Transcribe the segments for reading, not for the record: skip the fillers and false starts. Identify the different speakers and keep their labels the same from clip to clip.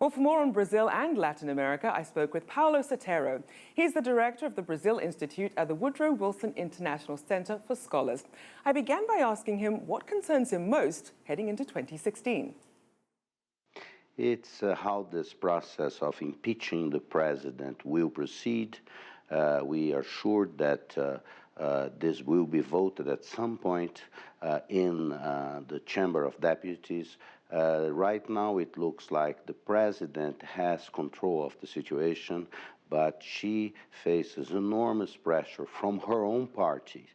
Speaker 1: Well, for more on Brazil and Latin America, I spoke with Paulo Sotero. He's the director of the Brazil Institute at the Woodrow Wilson International Center for Scholars. I began by asking him what concerns him most heading into 2016.
Speaker 2: It's how this process of impeaching the president will proceed. We are sure that this will be voted at some point in the Chamber of Deputies. Right now it looks like the president has control of the situation, but she faces enormous pressure from her own party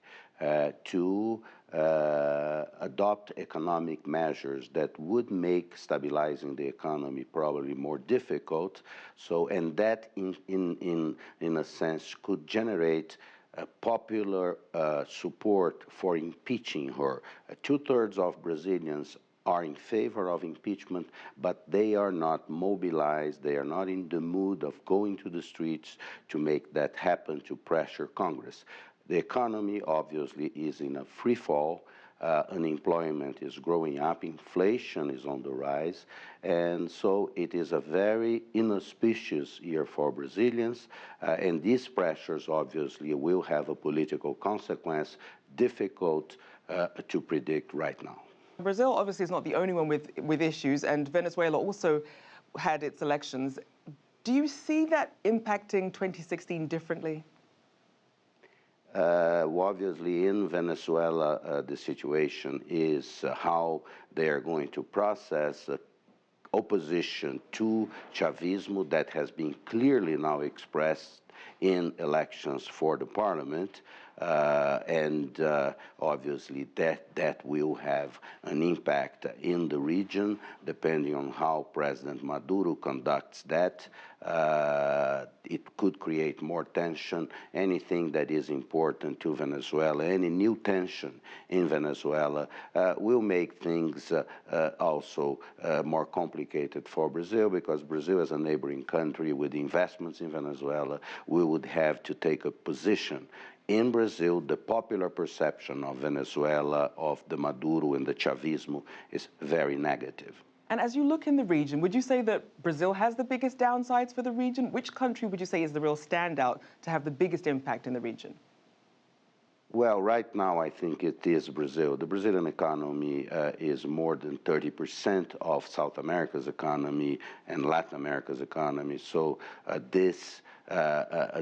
Speaker 2: to adopt economic measures that would make stabilizing the economy probably more difficult. So, and that in a sense could generate popular support for impeaching her. Two-thirds of Brazilians are in favor of impeachment, but they are not mobilized, they are not in the mood of going to the streets to make that happen, to pressure Congress. The economy obviously is in a free fall. Unemployment is growing up, inflation is on the rise, and so it is a very inauspicious year for Brazilians, and these pressures obviously will have a political consequence, difficult to predict right now.
Speaker 1: Brazil obviously is not the only one with issues, and Venezuela also had its elections. Do you see that impacting 2016 differently?
Speaker 2: Obviously, in Venezuela, the situation is how they are going to process opposition to Chavismo that has been clearly now expressed in elections for the parliament, and obviously that will have an impact in the region depending on how President Maduro conducts that. It could create more tension. Anything that is important to Venezuela, any new tension in Venezuela will make things also more complicated for Brazil, because Brazil is a neighboring country with investments in Venezuela. We would have to take a position. In Brazil, the popular perception of Venezuela, of the Maduro and the Chavismo is very negative.
Speaker 1: And as you look in the region, would you say that Brazil has the biggest downsides for the region? Which country would you say is the real standout to have the biggest impact in the region?
Speaker 2: Well, right now I think it is Brazil. The Brazilian economy is more than 30% of South America's economy and Latin America's economy. So this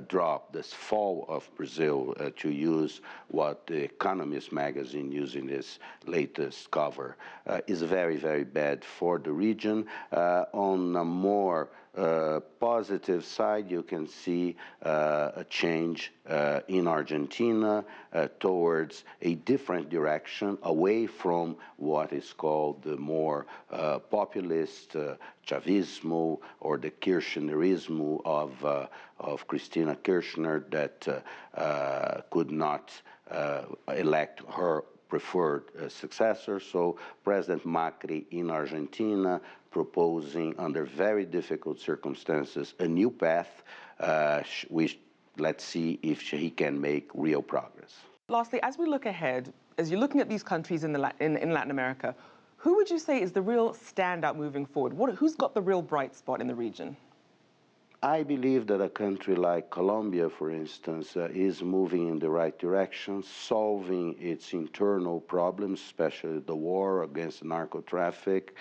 Speaker 2: drop, this fall of Brazil, to use what the Economist magazine used in its latest cover, is very, very bad for the region. On a more positive side, you can see a change in Argentina towards a different direction, away from what is called the more populist Chavismo or the Kirchnerismo of Cristina Kirchner that could not elect her preferred successor. So President Macri in Argentina proposing, under very difficult circumstances, a new path. Let's see if he can make real progress.
Speaker 1: Lastly, as we look ahead, as you're looking at these countries in Latin America, who would you say is the real standout moving forward? Who's got the real bright spot in the region?
Speaker 2: I believe that a country like Colombia, for instance, is moving in the right direction, solving its internal problems, especially the war against narco-traffic.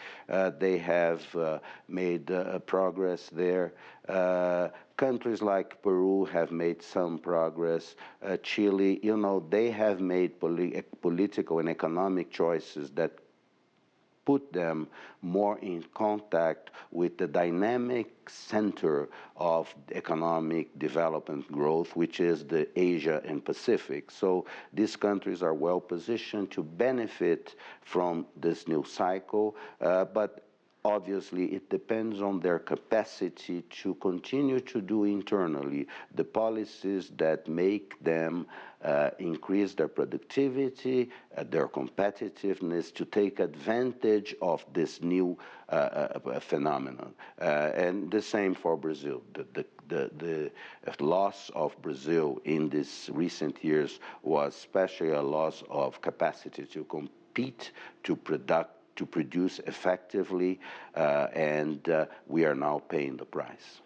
Speaker 2: They have made progress there. Countries like Peru have made some progress. Chile, you know, they have made political and economic choices that put them more in contact with the dynamic center of economic development growth, which is the Asia and Pacific. So these countries are well positioned to benefit from this new cycle, but obviously, it depends on their capacity to continue to do internally the policies that make them increase their productivity, their competitiveness, to take advantage of this new phenomenon. And the same for Brazil. The loss of Brazil in these recent years was especially a loss of capacity to compete, to to produce effectively, and we are now paying the price.